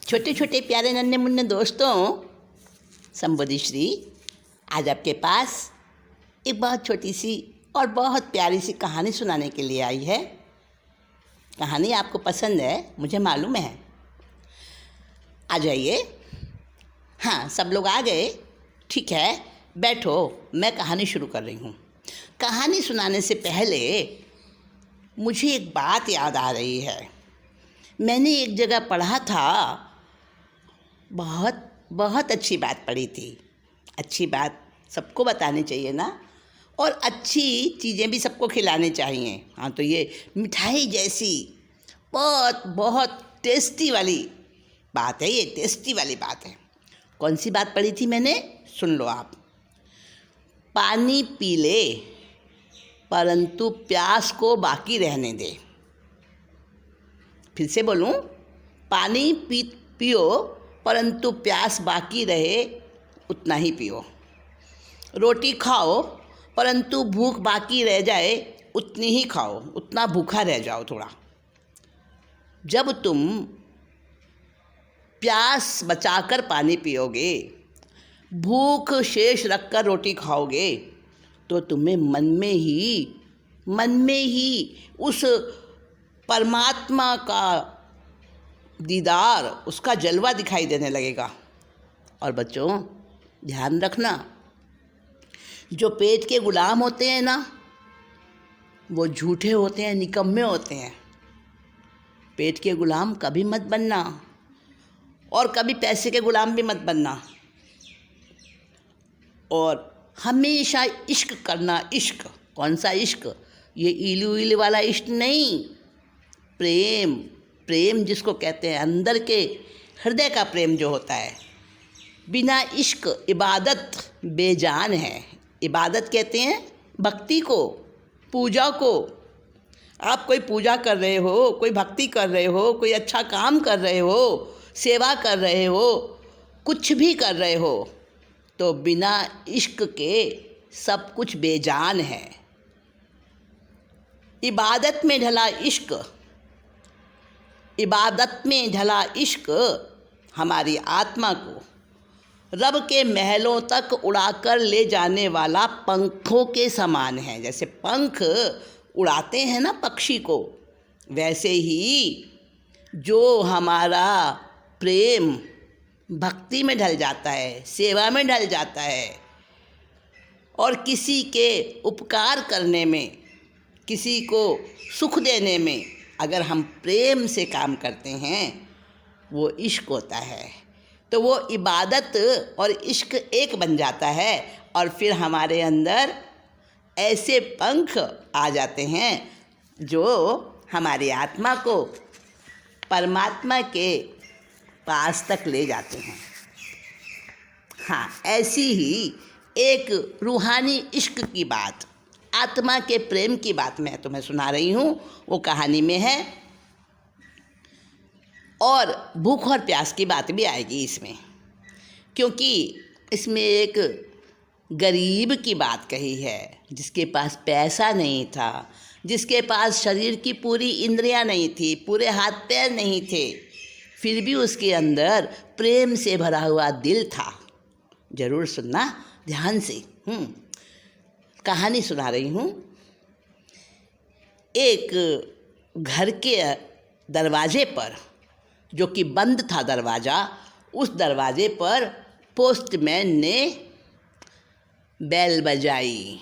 छोटे छोटे प्यारे नन्हे मुन्ने दोस्तों, संबोधि श्री आज आपके पास एक बहुत छोटी सी और बहुत प्यारी सी कहानी सुनाने के लिए आई है। कहानी आपको पसंद है, मुझे मालूम है। आ जाइए। हाँ, सब लोग आ गए? ठीक है, बैठो, मैं कहानी शुरू कर रही हूँ। कहानी सुनाने से पहले मुझे एक बात याद आ रही है। मैंने एक जगह पढ़ा था, बहुत बहुत अच्छी बात पढ़ी थी। अच्छी बात सबको बतानी चाहिए ना, और अच्छी चीज़ें भी सबको खिलानी चाहिए। हाँ, तो ये मिठाई जैसी बहुत बहुत टेस्टी वाली बात है। ये टेस्टी वाली बात है। कौन सी बात पढ़ी थी मैंने? सुन लो आप। पानी पी ले परंतु प्यास को बाकी रहने दे। फिर से बोलूं, पानी पियो परंतु प्यास बाकी रहे उतना ही पियो। रोटी खाओ परंतु भूख बाकी रह जाए उतनी ही खाओ, उतना भूखा रह जाओ थोड़ा। जब तुम प्यास बचाकर पानी पियोगे, भूख शेष रखकर रोटी खाओगे, तो तुम्हें मन में ही उस परमात्मा का दीदार, उसका जलवा दिखाई देने लगेगा। और बच्चों, ध्यान रखना, जो पेट के गुलाम होते हैं ना, वो झूठे होते हैं, निकम्मे होते हैं। पेट के गुलाम कभी मत बनना, और कभी पैसे के गुलाम भी मत बनना। और हमेशा इश्क करना। इश्क, कौन सा इश्क? ये इलू इल वाला इश्क नहीं। प्रेम, प्रेम जिसको कहते हैं, अंदर के हृदय का प्रेम जो होता है। बिना इश्क इबादत बेजान है। इबादत कहते हैं भक्ति को, पूजा को। आप कोई पूजा कर रहे हो, कोई भक्ति कर रहे हो, कोई अच्छा काम कर रहे हो, सेवा कर रहे हो, कुछ भी कर रहे हो, तो बिना इश्क के सब कुछ बेजान है। इबादत में ढला इश्क, इबादत में ढला इश्क हमारी आत्मा को रब के महलों तक उड़ाकर ले जाने वाला पंखों के समान है। जैसे पंख उड़ाते हैं ना पक्षी को, वैसे ही जो हमारा प्रेम भक्ति में ढल जाता है, सेवा में ढल जाता है, और किसी के उपकार करने में, किसी को सुख देने में अगर हम प्रेम से काम करते हैं, वो इश्क होता है। तो वो इबादत और इश्क एक बन जाता है, और फिर हमारे अंदर ऐसे पंख आ जाते हैं जो हमारी आत्मा को परमात्मा के पास तक ले जाते हैं। हाँ, ऐसी ही एक रूहानी इश्क की बात, आत्मा के प्रेम की बात मैं तुम्हें सुना रही हूँ। वो कहानी में है, और भूख और प्यास की बात भी आएगी इसमें, क्योंकि इसमें एक गरीब की बात कही है, जिसके पास पैसा नहीं था, जिसके पास शरीर की पूरी इंद्रियां नहीं थी, पूरे हाथ पैर नहीं थे, फिर भी उसके अंदर प्रेम से भरा हुआ दिल था। ज़रूर सुनना ध्यान से। कहानी सुना रही हूँ। एक घर के दरवाजे पर, जो कि बंद था दरवाज़ा, उस दरवाजे पर पोस्टमैन ने बेल बजाई।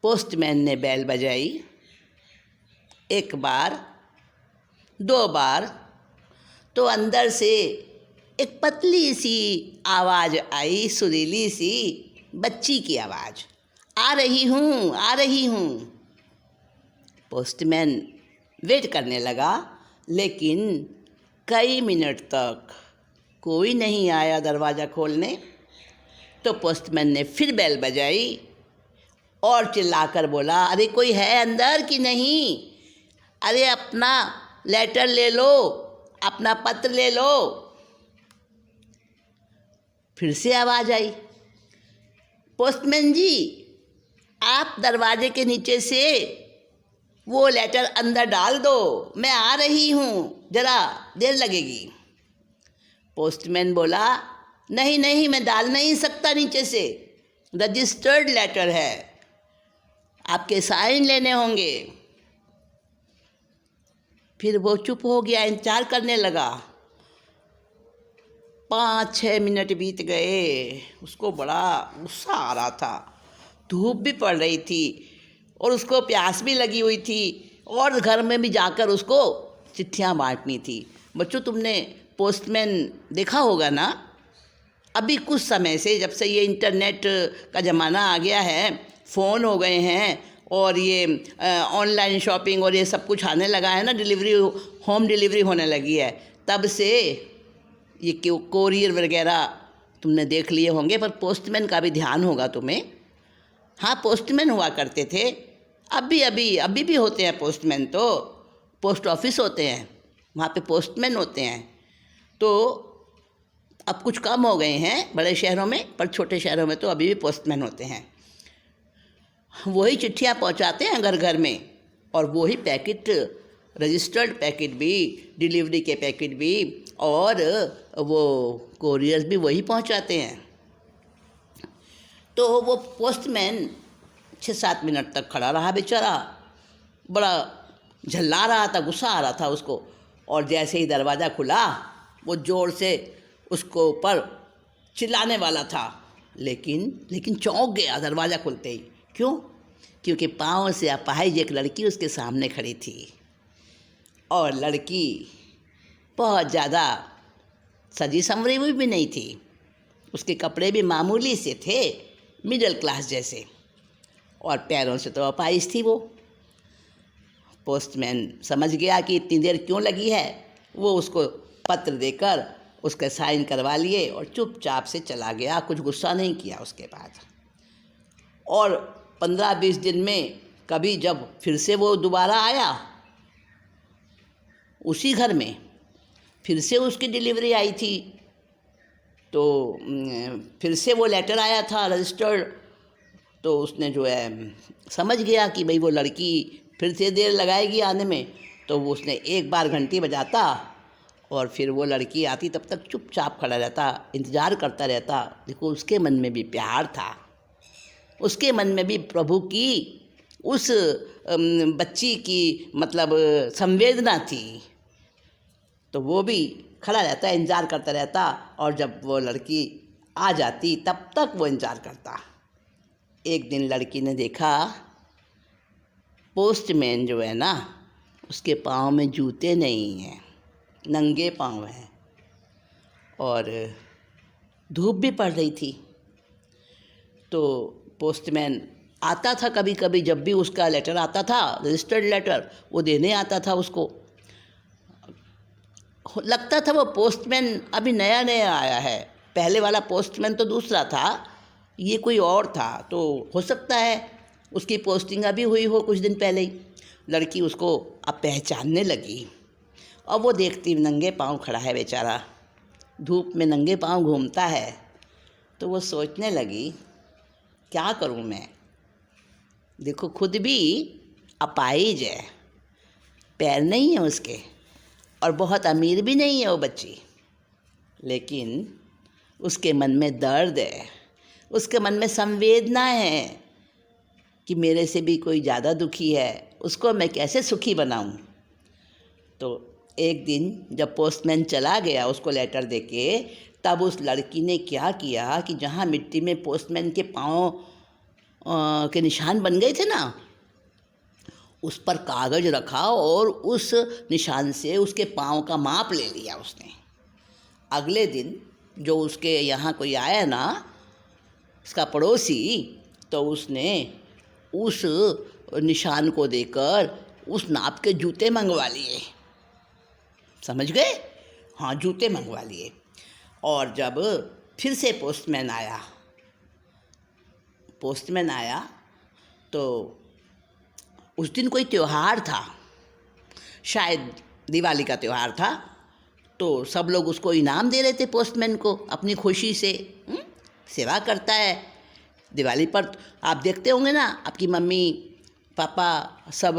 पोस्टमैन ने बेल बजाई। एक बार, दो बार, तो अंदर से एक पतली सी आवाज़ आई, सुरीली सी बच्ची की आवाज़, आ रही हूँ, आ रही हूँ। पोस्टमैन वेट करने लगा, लेकिन कई मिनट तक कोई नहीं आया दरवाज़ा खोलने। तो पोस्टमैन ने फिर बेल बजाई और चिल्लाकर बोला, अरे कोई है अंदर कि नहीं? अरे अपना लेटर ले लो, अपना पत्र ले लो। फिर से आवाज़ आई, पोस्टमैन जी, आप दरवाजे के नीचे से वो लेटर अंदर डाल दो, मैं आ रही हूँ, ज़रा देर लगेगी। पोस्टमैन बोला, नहीं नहीं, मैं डाल नहीं सकता नीचे से, रजिस्टर्ड लेटर है, आपके साइन लेने होंगे। फिर वो चुप हो गया, इंतजार करने लगा। 5-6 मिनट बीत गए। उसको बड़ा गुस्सा आ रहा था, धूप भी पड़ रही थी और उसको प्यास भी लगी हुई थी और घर में भी जाकर उसको चिट्ठियाँ बांटनी थी। बच्चों, तुमने पोस्टमैन देखा होगा ना? अभी कुछ समय से, जब से ये इंटरनेट का ज़माना आ गया है, फ़ोन हो गए हैं और ये ऑनलाइन शॉपिंग और ये सब कुछ आने लगा है ना, डिलीवरी, होम डिलीवरी होने लगी है, तब से ये कोरियर वगैरह तुमने देख लिए होंगे। पर पोस्टमैन का भी ध्यान होगा तुम्हें। हाँ, पोस्टमैन हुआ करते थे, अभी भी होते हैं पोस्टमैन। तो पोस्ट ऑफिस होते हैं, वहाँ पे पोस्टमैन होते हैं। तो अब कुछ कम हो गए हैं बड़े शहरों में, पर छोटे शहरों में तो अभी भी पोस्टमैन होते हैं। वही चिट्ठियाँ पहुँचाते हैं घर घर में, और वही पैकेट, रजिस्टर्ड पैकेट भी, डिलीवरी के पैकेट भी, और वो कोरियर्स भी वही पहुँचाते हैं। तो वो पोस्टमैन 6-7 मिनट तक खड़ा रहा बेचारा, बड़ा झल्ला रहा था, गुस्सा आ रहा था उसको। और जैसे ही दरवाज़ा खुला, वो ज़ोर से उसको ऊपर चिल्लाने वाला था, लेकिन चौंक गया दरवाज़ा खुलते ही। क्यों? क्योंकि पाँव से अपाहिज एक लड़की उसके सामने खड़ी थी, और लड़की बहुत ज़्यादा सजी संवरी हुई भी नहीं थी। उसके कपड़े भी मामूली से थे, मिडिल क्लास जैसे, और पैरों से तो अपाहिज थी वो। पोस्टमैन समझ गया कि इतनी देर क्यों लगी है। वो उसको पत्र देकर उसके साइन करवा लिए और चुपचाप से चला गया, कुछ गुस्सा नहीं किया उसके बाद। और 15-20 दिन में कभी जब फिर से वो दोबारा आया, उसी घर में फिर से उसकी डिलीवरी आई थी, तो फिर से वो लेटर आया था रजिस्टर्ड। तो उसने जो है समझ गया कि भाई वो लड़की फिर से देर लगाएगी आने में, तो वो उसने एक बार घंटी बजाता और फिर वो लड़की आती, तब तक चुपचाप खड़ा रहता, इंतज़ार करता रहता। देखो, उसके मन में भी प्यार था, उसके मन में भी प्रभु की उस बच्ची की मतलब संवेदना थी। तो वो भी खड़ा रहता, इंतज़ार करता रहता, और जब वो लड़की आ जाती तब तक वो इंतज़ार करता। एक दिन लड़की ने देखा पोस्टमैन जो है ना, उसके पाँव में जूते नहीं हैं, नंगे पाँव हैं, और धूप भी पड़ रही थी। तो पोस्टमैन आता था कभी कभी, जब भी उसका लेटर आता था, रजिस्टर्ड लेटर, वो देने आता था उसको। लगता था वो पोस्टमैन अभी नया नया आया है, पहले वाला पोस्टमैन तो दूसरा था, ये कोई और था। तो हो सकता है उसकी पोस्टिंग अभी हुई हो कुछ दिन पहले ही। लड़की उसको अब पहचानने लगी, और वो देखती नंगे पाँव खड़ा है बेचारा, धूप में नंगे पाँव घूमता है। तो वो सोचने लगी, क्या करूं मैं? देखो, खुद भी अपाहिज है, पैर नहीं है उसके, और बहुत अमीर भी नहीं है वो बच्ची, लेकिन उसके मन में दर्द है, उसके मन में संवेदना है कि मेरे से भी कोई ज़्यादा दुखी है, उसको मैं कैसे सुखी बनाऊं। तो एक दिन जब पोस्टमैन चला गया उसको लेटर देके, तब उस लड़की ने क्या किया कि जहाँ मिट्टी में पोस्टमैन के पाँव के निशान बन गए थे ना, उस पर कागज़ रखा और उस निशान से उसके पाँव का माप ले लिया उसने। अगले दिन जो उसके यहाँ कोई आया ना, उसका पड़ोसी, तो उसने उस निशान को देकर उस नाप के जूते मंगवा लिए। समझ गए? हाँ, जूते मंगवा लिए। और जब फिर से पोस्टमैन आया तो उस दिन कोई त्यौहार था, शायद दिवाली का त्यौहार था। तो सब लोग उसको इनाम दे रहे थे पोस्टमैन को, अपनी खुशी से। सेवा करता है दिवाली पर। आप देखते होंगे ना, आपकी मम्मी पापा सब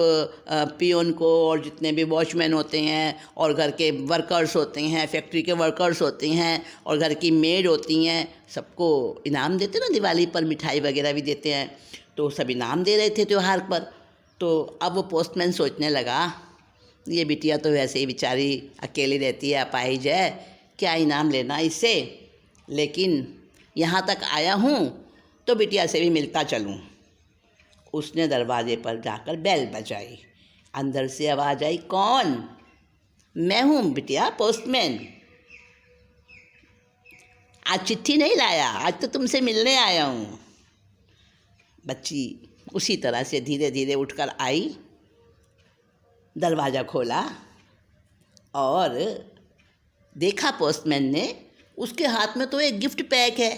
पियोन को और जितने भी वॉचमैन होते हैं और घर के वर्कर्स होते हैं, फैक्ट्री के वर्कर्स होते हैं और घर की मेड होती हैं, सबको इनाम देते ना, दिवाली पर मिठाई वगैरह भी देते हैं। तो सब इनाम दे रहे थे त्यौहार पर। तो अब वो पोस्टमैन सोचने लगा, ये बिटिया तो वैसे ही बेचारी अकेली रहती है, अपाहिज है, क्या इनाम लेना इससे, लेकिन यहाँ तक आया हूँ तो बिटिया से भी मिलता चलूँ। उसने दरवाजे पर जाकर बेल बजाई। अंदर से आवाज़ आई, कौन? मैं हूँ बिटिया, पोस्टमैन। आज चिट्ठी नहीं लाया, आज तो तुमसे मिलने आया हूँ। बच्ची उसी तरह से धीरे धीरे उठकर आई, दरवाज़ा खोला और देखा पोस्टमैन ने, उसके हाथ में तो एक गिफ्ट पैक है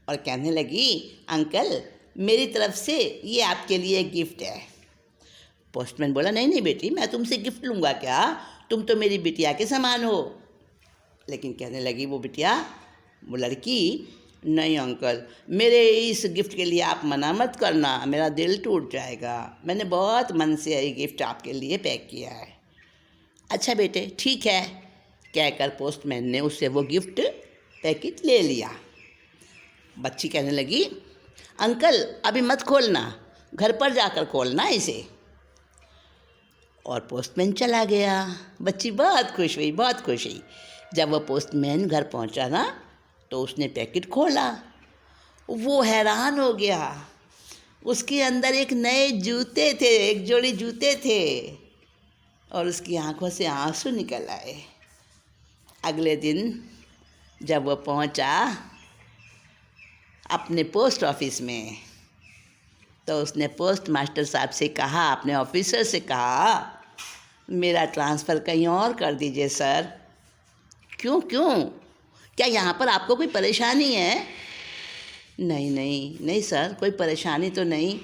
और कहने लगी, अंकल मेरी तरफ से ये आपके लिए एक गिफ्ट है। पोस्टमैन बोला, नहीं नहीं बेटी, मैं तुमसे गिफ्ट लूँगा क्या, तुम तो मेरी बिटिया के समान हो। लेकिन कहने लगी वो बिटिया, वो लड़की, नहीं अंकल, मेरे इस गिफ्ट के लिए आप मना मत करना, मेरा दिल टूट जाएगा, मैंने बहुत मन से ये गिफ्ट आपके लिए पैक किया है। अच्छा बेटे ठीक है, कहकर पोस्टमैन ने उससे वो गिफ्ट पैकेट ले लिया। बच्ची कहने लगी, अंकल अभी मत खोलना, घर पर जाकर खोलना इसे। और पोस्टमैन चला गया। बच्ची बहुत खुश हुई, बहुत खुश हुई। जब वह पोस्टमैन घर पहुंचा ना, तो उसने पैकेट खोला। वो हैरान हो गया, उसके अंदर एक नए जूते थे, एक जोड़ी जूते थे और उसकी आंखों से आंसू निकल आए। अगले दिन जब वह पहुंचा अपने पोस्ट ऑफिस में, तो उसने पोस्ट मास्टर साहब से कहा, अपने ऑफिसर से कहा, मेरा ट्रांसफ़र कहीं और कर दीजिए सर। क्यों क्यों, क्या यहाँ पर आपको कोई परेशानी है? नहीं नहीं नहीं सर, कोई परेशानी तो नहीं,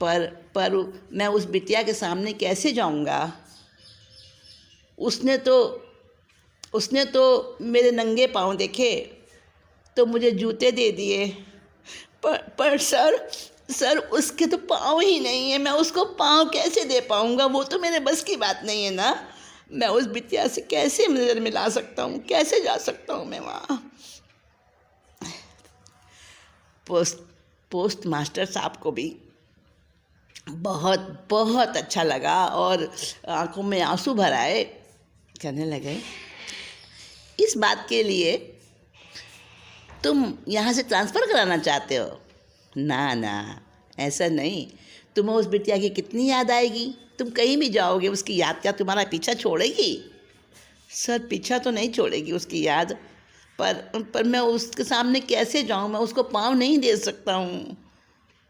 पर मैं उस बिटिया के सामने कैसे जाऊँगा? उसने तो मेरे नंगे पाँव देखे तो मुझे जूते दे दिए, पर सर उसके तो पाँव ही नहीं है, मैं उसको पाँव कैसे दे पाऊँगा? वो तो मेरे बस की बात नहीं है ना, मैं उस बिटिया से कैसे नज़र मिला सकता हूँ, कैसे जा सकता हूँ मैं वहाँ? पोस्ट मास्टर साहब को भी बहुत बहुत अच्छा लगा और आंखों में आंसू भर आए। कहने लगे, इस बात के लिए तुम यहाँ से ट्रांसफ़र कराना चाहते हो? ना ना, ऐसा नहीं, तुम्हें उस बिटिया की कितनी याद आएगी, तुम कहीं भी जाओगे उसकी याद क्या तुम्हारा पीछा छोड़ेगी? सर पीछा तो नहीं छोड़ेगी उसकी याद, पर मैं उसके सामने कैसे जाऊँ? मैं उसको पाँव नहीं दे सकता हूँ,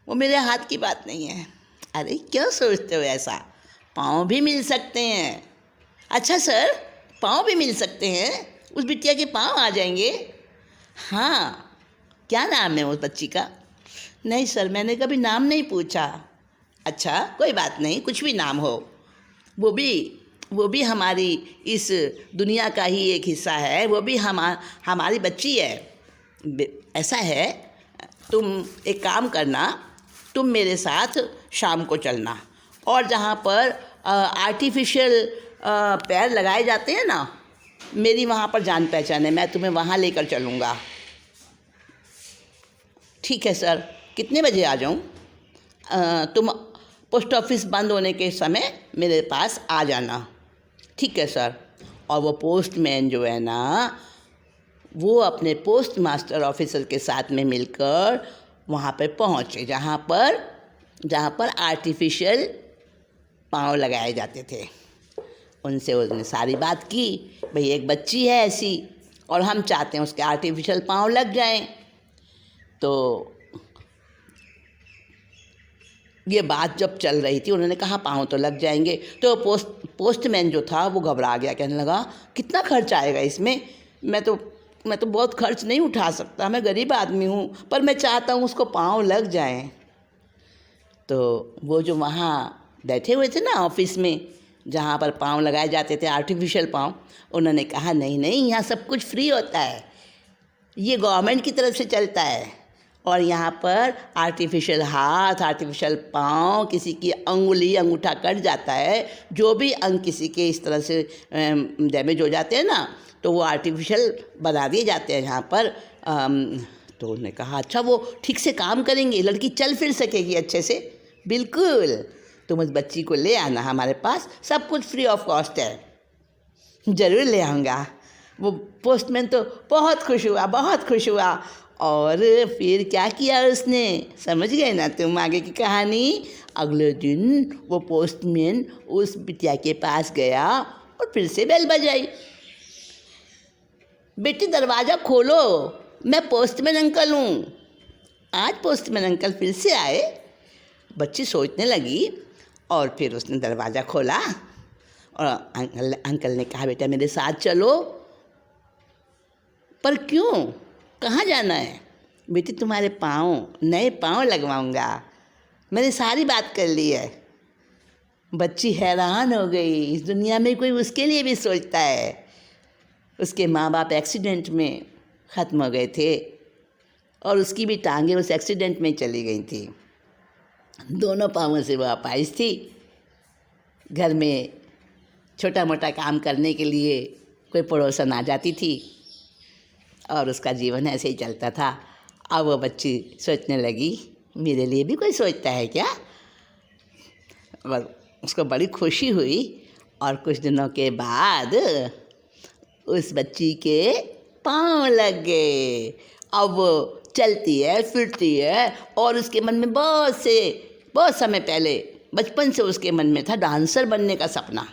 वो मेरे हाथ की बात नहीं है। अरे क्यों सोचते हो ऐसा, पाँव भी मिल सकते हैं। अच्छा सर, पाँव भी मिल सकते हैं, उस बिटिया के पाँव आ जाएंगे? हाँ, क्या नाम है उस बच्ची का? नहीं सर, मैंने कभी नाम नहीं पूछा। अच्छा कोई बात नहीं, कुछ भी नाम हो, वो भी हमारी इस दुनिया का ही एक हिस्सा है, वो भी हमारी बच्ची है। ऐसा है, तुम एक काम करना, तुम मेरे साथ शाम को चलना और जहाँ पर आर्टिफिशियल पैर लगाए जाते हैं ना, मेरी वहाँ पर जान पहचान है, मैं तुम्हें वहाँ लेकर चलूँगा। ठीक है सर, कितने बजे आ जाऊँ? तुम पोस्ट ऑफिस बंद होने के समय मेरे पास आ जाना। ठीक है सर। और वो पोस्टमैन जो है ना, वो अपने पोस्ट मास्टर ऑफिसर के साथ में मिलकर वहाँ पर पहुँचे जहाँ पर आर्टिफिशियल पाँव लगाए जाते थे। उनने सारी बात की, भाई एक बच्ची है ऐसी और हम चाहते हैं उसके आर्टिफिशियल पाँव लग जाएं। तो ये बात जब चल रही थी, उन्होंने कहा पाँव तो लग जाएंगे। तो पोस्टमैन जो था वो घबरा गया, कहने लगा कितना खर्च आएगा इसमें, मैं तो बहुत खर्च नहीं उठा सकता, मैं गरीब आदमी हूँ, पर मैं चाहता हूँ उसको पाँव लग जाएं। तो वो जो वहाँ बैठे हुए थे ना ऑफिस में, जहाँ पर पाँव लगाए जाते थे आर्टिफिशियल पाँव, उन्होंने कहा नहीं नहीं, यहाँ सब कुछ फ्री होता है, ये गवर्नमेंट की तरफ से चलता है, और यहाँ पर आर्टिफिशियल हाथ, आर्टिफिशियल पाँव, किसी की अंगुली, अंगूठा कट जाता है, जो भी अंग किसी के इस तरह से डैमेज हो जाते हैं ना, तो वो आर्टिफिशियल बना दिए जाते हैं यहाँ पर। तो उन्होंने कहा अच्छा वो ठीक से काम करेंगे, लड़की चल फिर सकेगी अच्छे से। बिल्कुल, तुम उस बच्ची को ले आना हमारे पास, सब कुछ फ्री ऑफ कॉस्ट है। ज़रूर ले आऊँगा। वो पोस्टमैन तो बहुत खुश हुआ, बहुत खुश हुआ। और फिर क्या किया उसने, समझ गए ना तुम आगे की कहानी। अगले दिन वो पोस्टमैन उस बिटिया के पास गया और फिर से बेल बजाई। बेटी दरवाज़ा खोलो, मैं पोस्टमैन अंकल हूँ। आज पोस्टमैन अंकल फिर से आए। बच्ची सोचने लगी और फिर उसने दरवाज़ा खोला और अंकल ने कहा बेटा मेरे साथ चलो। पर क्यों, कहाँ जाना है? बेटी तुम्हारे पाँव, नए पाँव लगवाऊंगा, मैंने सारी बात कर ली है। बच्ची हैरान हो गई, इस दुनिया में कोई उसके लिए भी सोचता है। उसके माँ बाप एक्सीडेंट में ख़त्म हो गए थे और उसकी भी टांगें उस एक्सीडेंट में चली गई थी। दोनों पाँवों से वो अपाहिज थी। घर में छोटा मोटा काम करने के लिए कोई पड़ोसन आ जाती थी और उसका जीवन ऐसे ही चलता था। अब वो बच्ची सोचने लगी मेरे लिए भी कोई सोचता है क्या। और उसको बड़ी खुशी हुई और कुछ दिनों के बाद उस बच्ची के पाँव लग गए। अब वो चलती है, फिरती है और उसके मन में बहुत समय पहले बचपन से उसके मन में था डांसर बनने का सपना।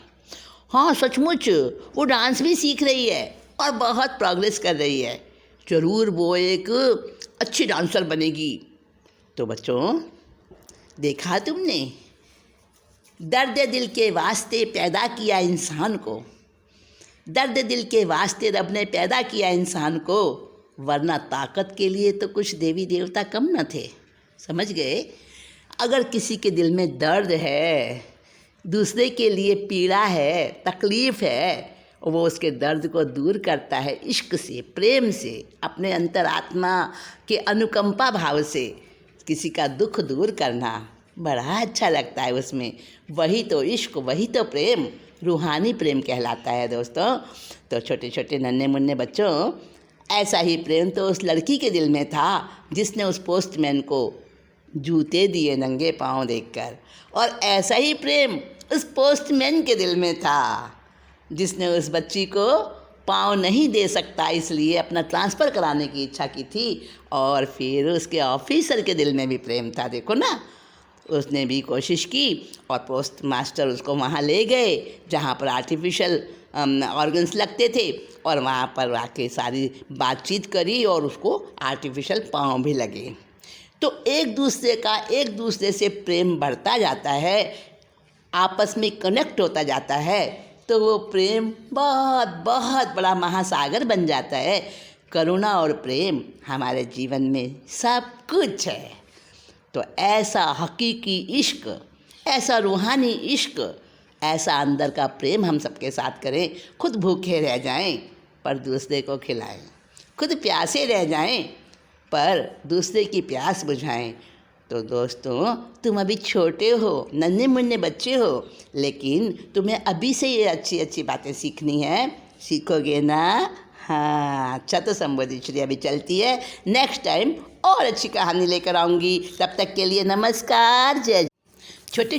हाँ सचमुच वो डांस भी सीख रही है और बहुत प्रोग्रेस कर रही है। ज़रूर वो एक अच्छी डांसर बनेगी। तो बच्चों देखा तुमने, दर्द दिल के वास्ते पैदा किया इंसान को, दर्द दिल के वास्ते रब ने पैदा किया इंसान को, वरना ताकत के लिए तो कुछ देवी देवता कम न थे। समझ गए। अगर किसी के दिल में दर्द है, दूसरे के लिए पीड़ा है, तकलीफ़ है, वो उसके दर्द को दूर करता है इश्क से, प्रेम से, अपने अंतरात्मा के अनुकंपा भाव से। किसी का दुख दूर करना बड़ा अच्छा लगता है उसमें। वही तो इश्क, वही तो प्रेम, रूहानी प्रेम कहलाता है दोस्तों। तो छोटे छोटे नन्हे मुन्ने बच्चों, ऐसा ही प्रेम तो उस लड़की के दिल में था जिसने उस पोस्टमैन को जूते दिए नंगे पाँव देखकर, और ऐसा ही प्रेम उस पोस्टमैन के दिल में था जिसने उस बच्ची को पाँव नहीं दे सकता इसलिए अपना ट्रांसफ़र कराने की इच्छा की थी। और फिर उसके ऑफिसर के दिल में भी प्रेम था। देखो ना, उसने भी कोशिश की और पोस्ट मास्टर उसको वहाँ ले गए जहाँ पर आर्टिफिशियल ऑर्गन्स लगते थे, और वहाँ पर आके सारी बातचीत करी और उसको आर्टिफिशियल पाँव भी लगे। तो एक दूसरे से प्रेम बढ़ता जाता है, आपस में कनेक्ट होता जाता है, तो वो प्रेम बहुत बहुत बड़ा महासागर बन जाता है। करुणा और प्रेम हमारे जीवन में सब कुछ है। तो ऐसा हकीकी इश्क, ऐसा रूहानी इश्क, ऐसा अंदर का प्रेम हम सबके साथ करें। खुद भूखे रह जाएं पर दूसरे को खिलाएं, खुद प्यासे रह जाएं पर दूसरे की प्यास बुझाएं। तो दोस्तों तुम अभी छोटे हो, नन्हे मुन्ने बच्चे हो, लेकिन तुम्हें अभी से ये अच्छी अच्छी बातें सीखनी है। सीखोगे ना? हाँ, अच्छा तो संबोधित अभी चलती है। नेक्स्ट टाइम और अच्छी कहानी लेकर आऊँगी। तब तक के लिए नमस्कार। जय। छोटे